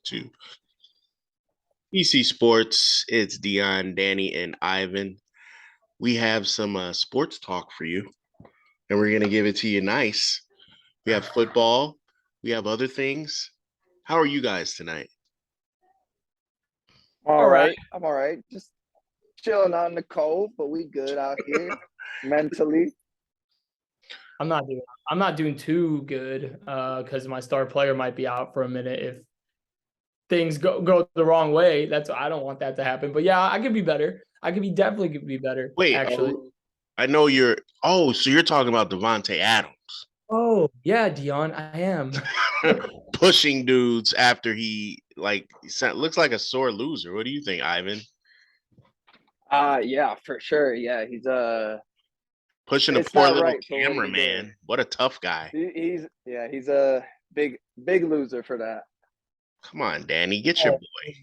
to ECSports. It's Dion, Danny, and Ivan. We have some sports talk for you, and we're going to give it to you nice. We have football. We have other things. How are you guys tonight? All right. I'm all right. Just chilling out in the cold, but we good out here mentally. I'm not doing too good because my star player might be out for a minute if things go the wrong way. I don't want that to happen. But yeah, I could be better. Definitely could be better. Wait, actually. I know you're. Oh, so you're talking about Davante Adams. Oh yeah, Dion, I am Pushing dudes after he looks like a sore loser. What do you think, Ivan? Yeah, for sure. Yeah, he's Pushing a it's poor not little right for what he cameraman. did. What a tough guy. He's a big loser for that. Come on, Danny, get your boy.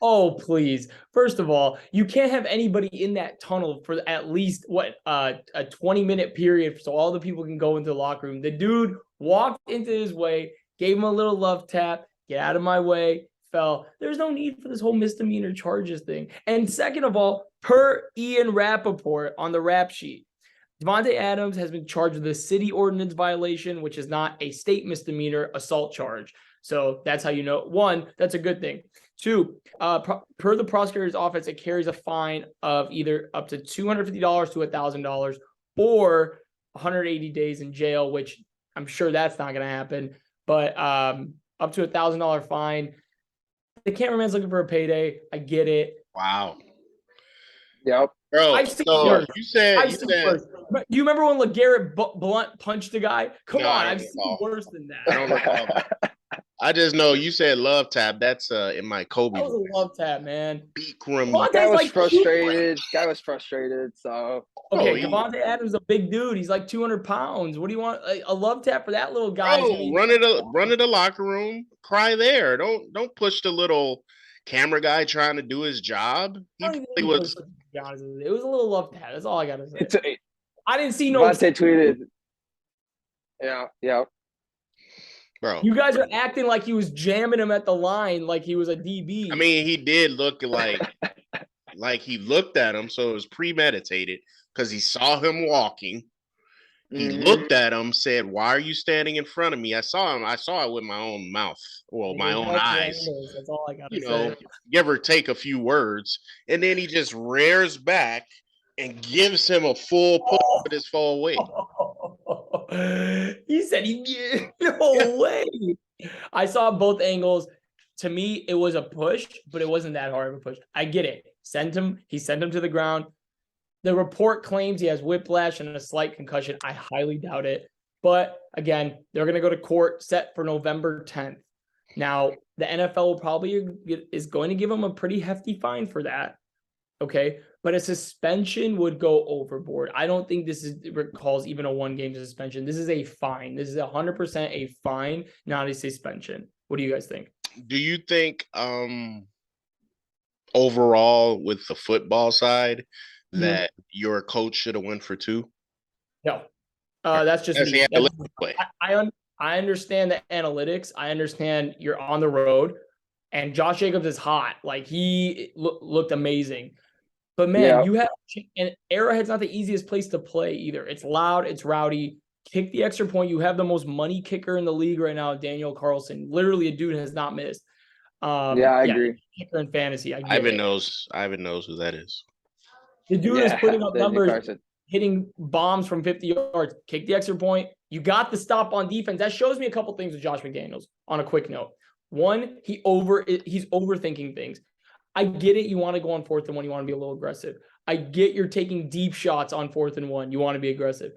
Oh, please. First of all, you can't have anybody in that tunnel for at least a 20-minute period so all the people can go into the locker room. The dude walked into his way, gave him a little love tap, get out of my way, fell. There's no need for this whole misdemeanor charges thing. And second of all, per Ian Rappaport on the rap sheet, Davante Adams has been charged with a city ordinance violation, which is not a state misdemeanor assault charge. So that's how you know. One, that's a good thing. Two, per the prosecutor's office, it carries a fine of either up to $250 to $1,000 or 180 days in jail, which I'm sure that's not going to happen. But up to $1,000 fine. The cameraman's looking for a payday. I get it. Wow. Yep. Bro, I've seen so worse. you said Do you remember when LeGarrette Blunt punched a guy? Come on, I've seen worse than that. I don't recall that. I just know you said love tap. That's in my Kobe. That was a love tap, man. Guy was frustrated. So Davante Adams is a big dude. He's like 200 pounds. What do you want? A love tap for that little guy? Run to the locker room. Cry there. Don't push the little camera guy trying to do his job. It was a little love tap. That's all I gotta say. I didn't see no. Davante tweeted. Yeah. Bro, you guys are acting like he was jamming him at the line, like he was a DB. I mean, he did look like he looked at him, so it was premeditated because he saw him walking. He looked at him, said, "Why are you standing in front of me?" I saw him. I saw it with my own mouth, my own eyes. That's all I gotta say. Give or take a few words, and then he just rears back and gives him a full push with his full weight. He said no way. I saw both angles. To me, it was a push, but it wasn't that hard of a push. I get it. He sent him to the ground. The report claims he has whiplash and a slight concussion. I highly doubt it. But again, they're going to go to court set for November 10th. Now, the NFL is going to give him a pretty hefty fine for that. Okay. But a suspension would go overboard. I don't think this calls even a 1-game suspension. This is a fine. This is 100% a fine, not a suspension. What do you guys think? Do you think overall with the football side that your coach should have went for 2? No. That's just me. I understand the analytics. I understand you're on the road and Josh Jacobs is hot. Like he looked amazing. But man, you have and Arrowhead's not the easiest place to play either. It's loud, it's rowdy. Kick the extra point. You have the most money kicker in the league right now, Daniel Carlson. Literally, a dude has not missed. I agree. Kicker in fantasy. Ivan knows who that is. The dude is putting up numbers, hitting bombs from 50 yards. Kick the extra point. You got the stop on defense. That shows me a couple things with Josh McDaniels. On a quick note, one, he's overthinking things. I get it. You want to go on 4th and 1. You want to be a little aggressive. I get you're taking deep shots on 4th and 1. You want to be aggressive.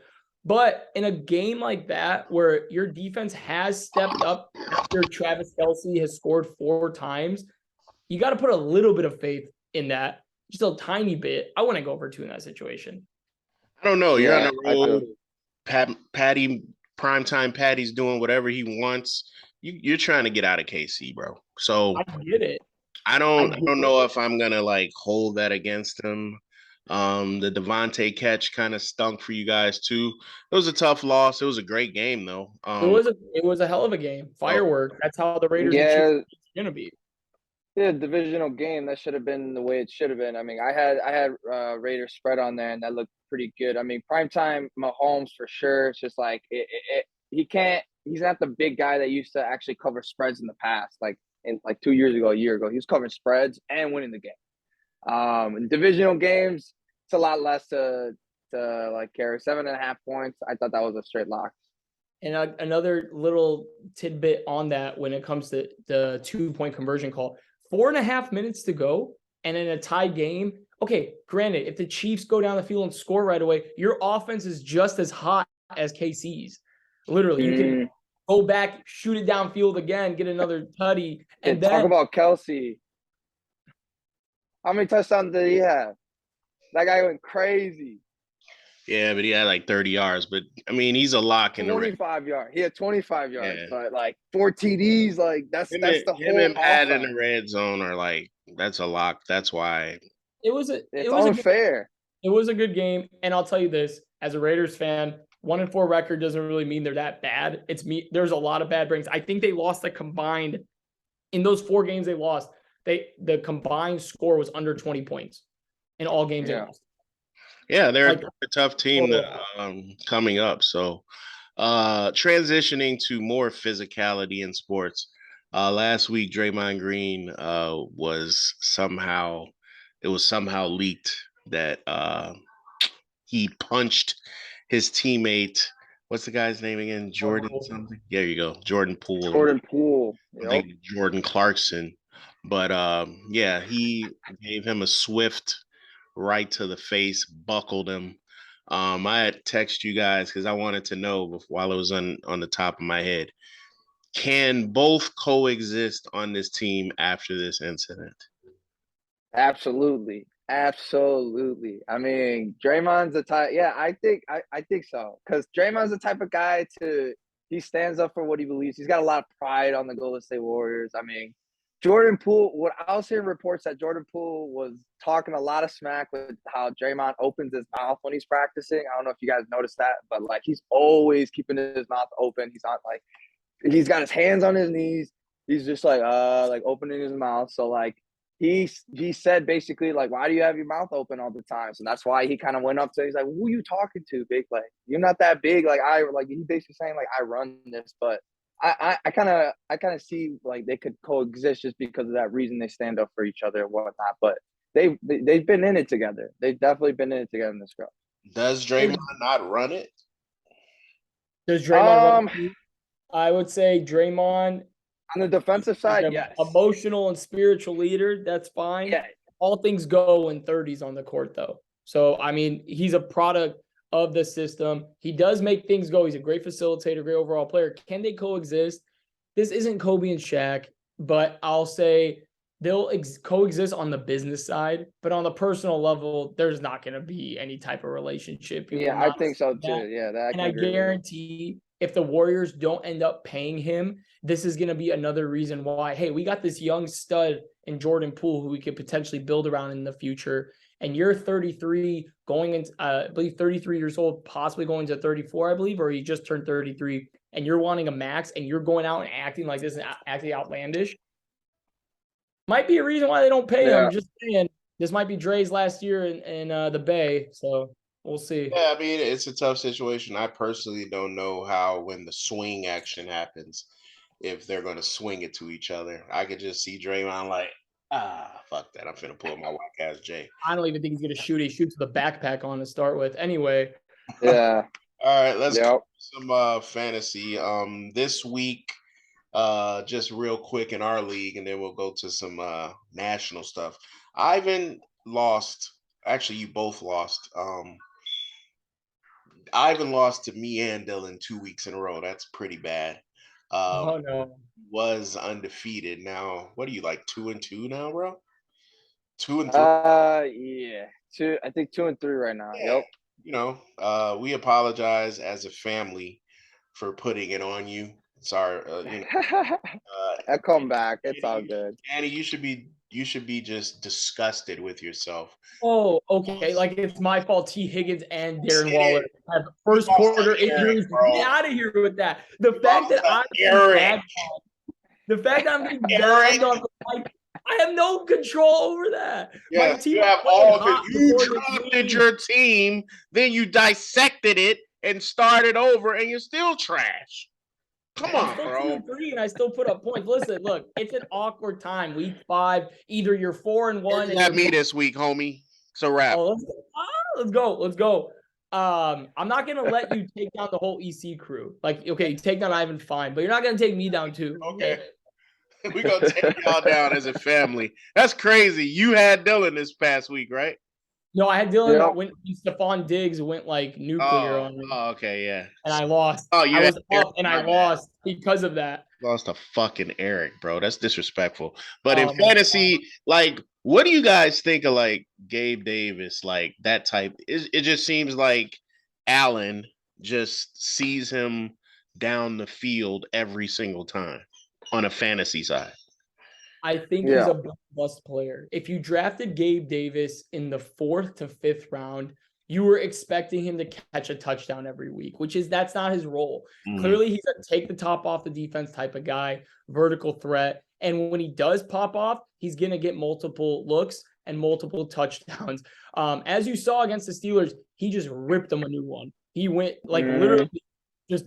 But in a game like that, where your defense has stepped up after Travis Kelce has scored 4 times, you got to put a little bit of faith in that. Just a tiny bit. I wouldn't go for 2 in that situation. I don't know. You're on the road. Primetime Patty's doing whatever he wants. You're trying to get out of KC, bro. So I get it. I don't know if I'm gonna hold that against him. The Davante catch kind of stunk for you guys too. It was a tough loss. It was a great game though. It was a hell of a game. Firework. That's how the Raiders are gonna be. Yeah, divisional game, that should have been the way it should have been. I mean, I had Raiders spread on there, and that looked pretty good. I mean, primetime Mahomes for sure. It's just like he can't. He's not the big guy that used to actually cover spreads in the past. Like in like 2 years ago, a year ago, he was covering spreads and winning the game. In divisional games, it's a lot less to like carry 7.5 points. I thought that was a straight lock. And another little tidbit on that when it comes to the 2-point conversion call, 4.5 minutes to go and in a tied game. Okay, granted, if the Chiefs go down the field and score right away, your offense is just as hot as KC's. Literally, you can go back, shoot it downfield again, get another tutty, and then talk about Kelsey. How many touchdowns did he have? That guy went crazy. Yeah, but he had like 30 yards. But I mean, he's a lock in the 25 yards. He had 25 yards, but like 4 TDs, like that's the whole him and Pat in the red zone are like that's a lock. That's why it's unfair. It was a good game, and I'll tell you this: as a Raiders fan, 1-4 record doesn't really mean they're that bad. There's a lot of bad brings. I think they lost the combined in those 4 games they lost. The combined score was under 20 points in all games they lost. Yeah, they're a tough team coming up. So transitioning to more physicality in sports. Last week, Draymond Green was somehow leaked that he punched his teammate. What's the guy's name again? Jordan something? There you go. Jordan Poole. Jordan Poole. I think Jordan Clarkson. But he gave him a swift right to the face, buckled him. I had text you guys because I wanted to know while it was on the top of my head. Can both coexist on this team after this incident? Absolutely. I mean, Draymond's the type. Yeah, I think so. Because Draymond's the type of guy he stands up for what he believes. He's got a lot of pride on the Golden State Warriors. I mean, Jordan Poole, what I was hearing reports that Jordan Poole was talking a lot of smack with how Draymond opens his mouth when he's practicing. I don't know if you guys noticed that, but like he's always keeping his mouth open. He's not like he's got his hands on his knees. He's just like opening his mouth. So like he said basically like, why do you have your mouth open all the time? So that's why he kind of went up to. He's like, who are you talking to, big? Like you're not that big. Like he basically saying like I run this, but. I kind of see like they could coexist just because of that reason. They stand up for each other and whatnot. But they've been in it together. They've definitely been in it together in this group. Does Draymond not run it? Does Draymond run it? I would say Draymond on the defensive side, yes. Emotional and spiritual leader, that's fine. Yeah. All things go in 30s on the court, though. So I mean, he's a product of the system. He does make things go. He's a great facilitator, great overall player. Can they coexist? This isn't Kobe and Shaq, but I'll say they'll coexist on the business side, but on the personal level, there's not going to be any type of relationship. I think so too. Yeah, and I guarantee if the Warriors don't end up paying him, this is going to be another reason why, hey, we got this young stud in Jordan Poole who we could potentially build around in the future. And you're 33 going into, I believe 33 years old, possibly going to 34, I believe, or you just turned 33 and you're wanting a max and you're going out and acting like this and acting outlandish. Might be a reason why they don't pay him. Just saying, this might be Dre's last year in the Bay. So we'll see. Yeah, I mean, it's a tough situation. I personally don't know how when the swing action happens, if they're going to swing it to each other. I could just see Draymond like, fuck that. I'm finna pull my whack ass J. I don't even think he's gonna shoot. He shoots with a backpack on to start with. Anyway. Yeah. All right, let's get some fantasy. This week, just real quick in our league, and then we'll go to some national stuff. Ivan lost. Actually, you both lost. Ivan lost to me and Dylan 2 weeks in a row. That's pretty bad. Oh no. Was undefeated. Now, what are you like 2-2 now, bro? 2-3. Yeah. I think 2 and 3 right now. Yeah. Yep. You know, we apologize as a family for putting it on you. It's our, I come back. It's all good. Annie, you should be just disgusted with yourself. Oh, okay. Like it's my fault. T. Higgins and Darren Waller have first quarter injuries. Get out of here with that. The fact that I'm getting dragged on I have no control over that. Yeah, My team you have was all hot the you before this drafted game. your team, then you dissected it and started over, and you're still trash. Come I'm on, still bro. 2-3, and I still put up points. Listen, look, it's an awkward time. Week 5, either you're 4-1 and At me this week, homie. It's a wrap. Oh, let's go. I'm not gonna let you take down the whole EC crew. Like, okay, take down Ivan, fine, but you're not gonna take me down too. Okay. We're gonna take y'all down as a family. That's crazy. You had Dylan this past week, right? No, I had Dylan when Stephon Diggs went like nuclear on me. Oh, okay, yeah. And I lost. Oh, you I was Eric, up and I lost because of that. Lost to fucking Eric, bro. That's disrespectful. But in fantasy, like, what do you guys think of like Gabe Davis, like that type? It just seems like Allen just sees him down the field every single time on a fantasy side. I think he's a bust player. If you drafted Gabe Davis in the 4th to 5th round, you were expecting him to catch a touchdown every week, that's not his role. Mm-hmm. Clearly, he's a take the top off the defense type of guy, vertical threat. And when he does pop off, he's going to get multiple looks and multiple touchdowns. As you saw against the Steelers, he just ripped them a new one. He went literally just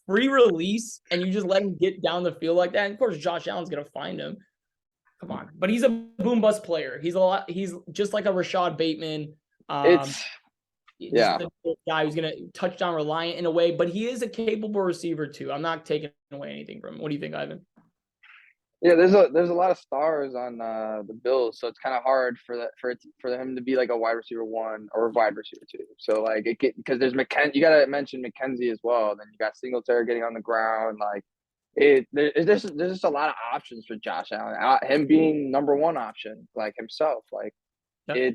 free release, and you just let him get down the field like that. And of course, Josh Allen's going to find him. Come on. But he's a boom bust player. He's just like a Rashad Bateman. It's the guy who's going to touchdown reliant in a way, but he is a capable receiver too. I'm not taking away anything from him. What do you think, Ivan? Yeah, there's a lot of stars on the Bills, so it's kind of hard for him to be like a wide receiver 1 or a wide receiver 2. So like because there's you got to mention McKenzie as well. Then you got Singletary getting on the ground. Like there's just a lot of options for Josh Allen. Him being number 1 option, like himself, like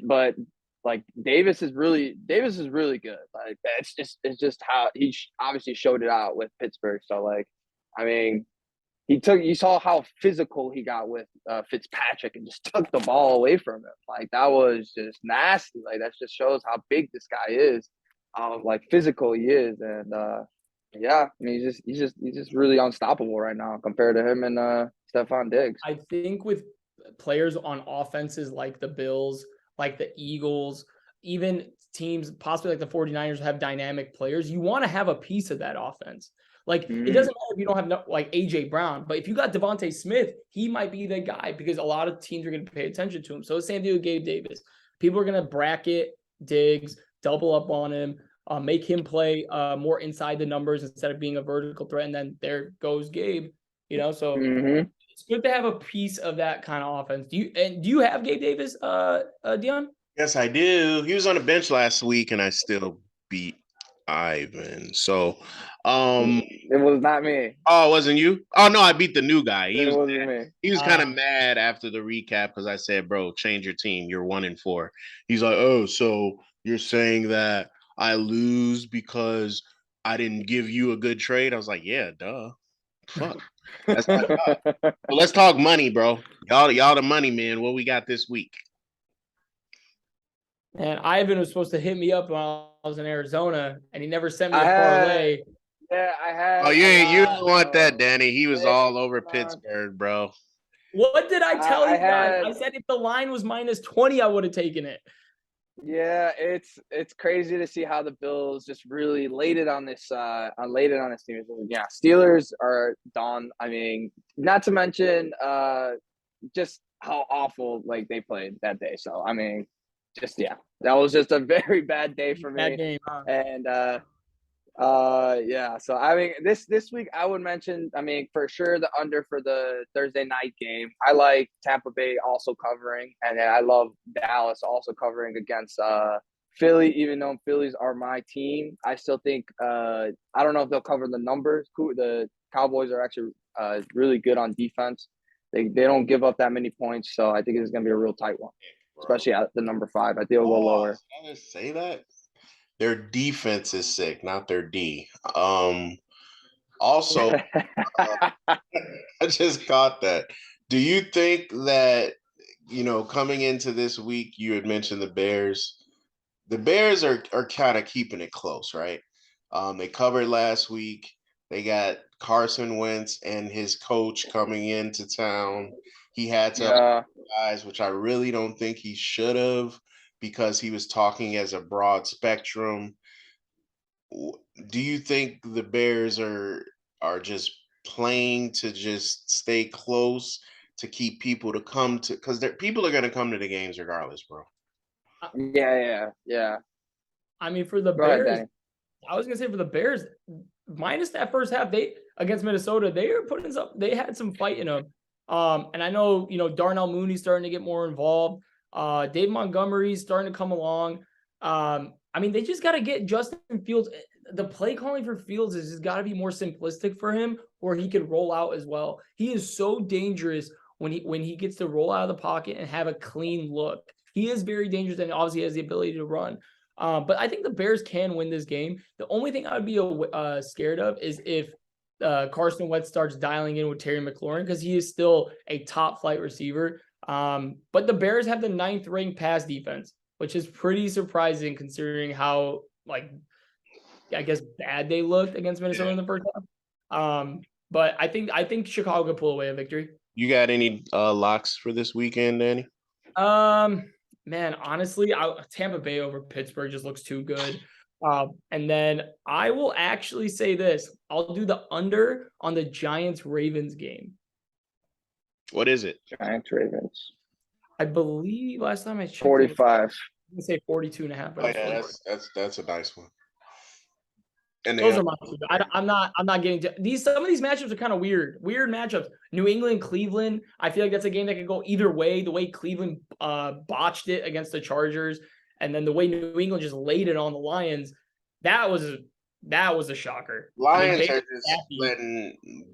but like Davis is really good. Like it's just how he obviously showed it out with Pittsburgh. So like, I mean. You saw how physical he got with Fitzpatrick and just took the ball away from him. Like that was just nasty. Like that just shows how big this guy is, how like physical he is. And I mean he's just really unstoppable right now compared to him and Stephon Diggs. I think with players on offenses like the Bills, like the Eagles, even teams possibly like the 49ers have dynamic players, you want to have a piece of that offense. Like, it doesn't matter if you don't have like A.J. Brown, but if you got Davante Smith, he might be the guy because a lot of teams are going to pay attention to him. So the same thing with Gabe Davis. People are going to bracket Diggs, double up on him, make him play more inside the numbers instead of being a vertical threat. And then there goes Gabe, so it's good to have a piece of that kind of offense. Do you have Gabe Davis, Dion? Yes, I do. He was on the bench last week and I still beat Ivan. So it was not me. Oh, it wasn't you? Oh no, I beat the new guy. He was kind of mad after the recap because I said, bro, change your team. You're 1-4. He's like, oh, so you're saying that I lose because I didn't give you a good trade? I was like, yeah, duh. Fuck. That's not well, let's talk money, bro. Y'all the money, man. What we got this week? And Ivan was supposed to hit me up while I was in Arizona, and he never sent me a parlay. Yeah, I had. Oh, you don't want that, Danny. He was all over Pittsburgh, bro. What did I tell you guys? I said if the line was -20, I would have taken it. Yeah, it's crazy to see how the Bills just really laid it on this team. Yeah, Steelers are done. I mean, not to mention just how awful like they played that day. So I mean, that was just a very bad day for me. Bad game, huh? And so I mean this week I would mention, I mean, for sure the under for the Thursday night game. I like Tampa Bay also covering, and then I love Dallas also covering against Philly. Even though Phillies are my team, I still think I don't know if they'll cover the numbers. The Cowboys are actually really good on defense. They don't give up that many points, so I think it's gonna be a real tight one, especially at the number 5. I think it'll go lower. I didn't say that. Their defense is sick, not their D. Also, I just caught that. Do you think that, coming into this week, you had mentioned the Bears. The Bears are kind of keeping it close, right? They covered last week. They got Carson Wentz and his coach coming into town. He had to guys, which I really don't think he should have, because he was talking as a broad spectrum. Do you think the Bears are just playing to just stay close to keep people to come to, because people are going to come to the games regardless, bro? Yeah. I mean, for the Bears, I was gonna say for the Bears, minus that first half, they against Minnesota, they are putting some. They had some fight in them. And I know Darnell Mooney's starting to get more involved. Dave Montgomery's starting to come along. I mean, they just got to get Justin Fields. The play calling for Fields has just got to be more simplistic for him, where he could roll out as well. He is so dangerous when he gets to roll out of the pocket and have a clean look. He is very dangerous, and obviously has the ability to run. But I think the Bears can win this game. The only thing I would be scared of is if Carson Wentz starts dialing in with Terry McLaurin, because he is still a top flight receiver. But the Bears have the 9th ranked pass defense, which is pretty surprising considering how, I guess, bad they looked against Minnesota in the first half. But I think Chicago could pull away a victory. You got any locks for this weekend, Danny? Man, honestly, Tampa Bay over Pittsburgh just looks too good. And then I will actually say this. I'll do the under on the Giants-Ravens game. What is it? Giants-Ravens. I believe last time I checked 45. I'm going to say 42.5. Oh, yeah, that's a nice one. And those are my two. I'm not getting to these. Some of these matchups are kind of weird matchups. New England, Cleveland. I feel like that's a game that could go either way. The way Cleveland botched it against the Chargers, and then the way New England just laid it on the Lions, that was a shocker. Lions are just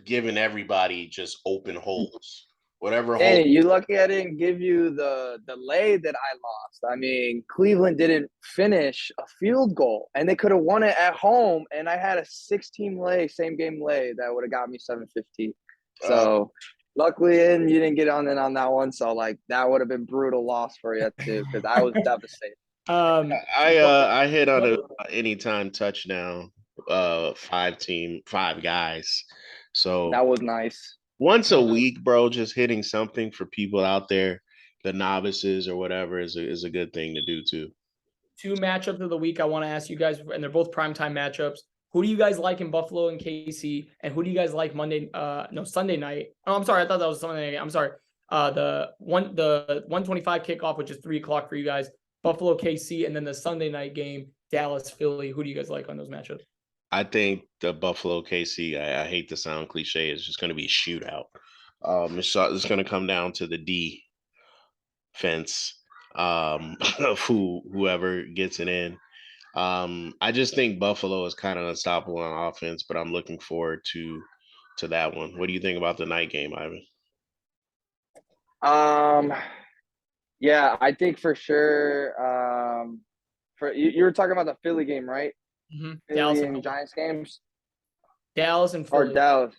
giving everybody just open holes. Whatever. Hey, you lucky I didn't give you the lay that I lost. I mean, Cleveland didn't finish a field goal, and they could have won it at home. And I had a 6-team lay, same game lay that would have got me 750. So luckily, and you didn't get on in on that one. So that would have been brutal loss for you too, because I was devastated. I hit on a anytime touchdown, 5 guys. So that was nice. Once a week, bro, just hitting something for people out there, the novices or whatever, is a good thing to do too. 2 matchups of the week I want to ask you guys, and they're both primetime matchups. Who do you guys like in Buffalo and KC? And who do you guys like Sunday night? Oh, I'm sorry. I thought that was Sunday night. I'm sorry. The 125 kickoff, which is 3:00 for you guys. Buffalo, KC, and then the Sunday night game, Dallas, Philly. Who do you guys like on those matchups? I think the Buffalo KC, I hate to sound cliche, it's just going to be a shootout. It's going to come down to the defense, whoever gets it in. I just think Buffalo is kind of unstoppable on offense, but I'm looking forward to that one. What do you think about the night game, Ivan? Yeah, I think for sure. You were talking about the Philly game, right? Mm-hmm. Philly and Giants games. Dallas and Philly. Or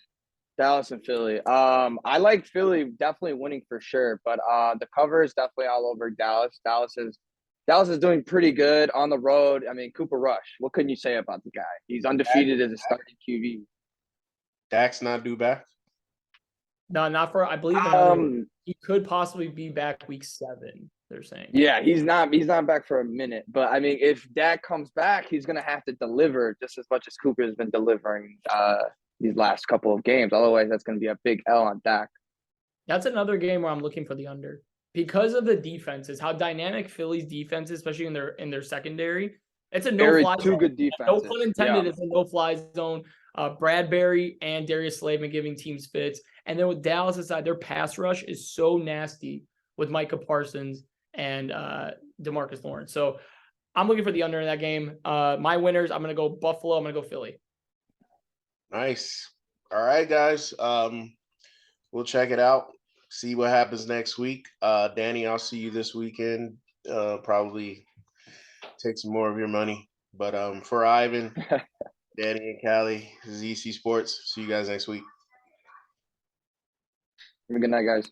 Dallas and Philly. I like Philly definitely winning for sure, but the cover is definitely all over Dallas. Dallas is doing pretty good on the road. I mean, Cooper Rush. What can you say about the guy? He's undefeated as a starting QB. Dak's not due back? No, not for. I believe he could possibly be back week 7. They're saying. Yeah, he's not back for a minute. But I mean, if Dak comes back, he's gonna have to deliver just as much as Cooper has been delivering these last couple of games. Otherwise, that's gonna be a big L on Dak. That's another game where I'm looking for the under because of the defenses, how dynamic Philly's defense is, especially in their secondary. It's a no-fly zone. 2 good defenses. No pun intended. Yeah. It's a no-fly zone. Bradbury and Darius Slayton giving teams fits. And then with Dallas aside, their pass rush is so nasty with Micah Parsons and DeMarcus Lawrence. So I'm looking for the under in that game. My winners, I'm going to go Buffalo. I'm going to go Philly. Nice. All right, guys. We'll check it out. See what happens next week. Danny, I'll see you this weekend. Probably take some more of your money. But for Ivan, Danny, and Callie, this is ECSports. See you guys next week. Have a good night, guys.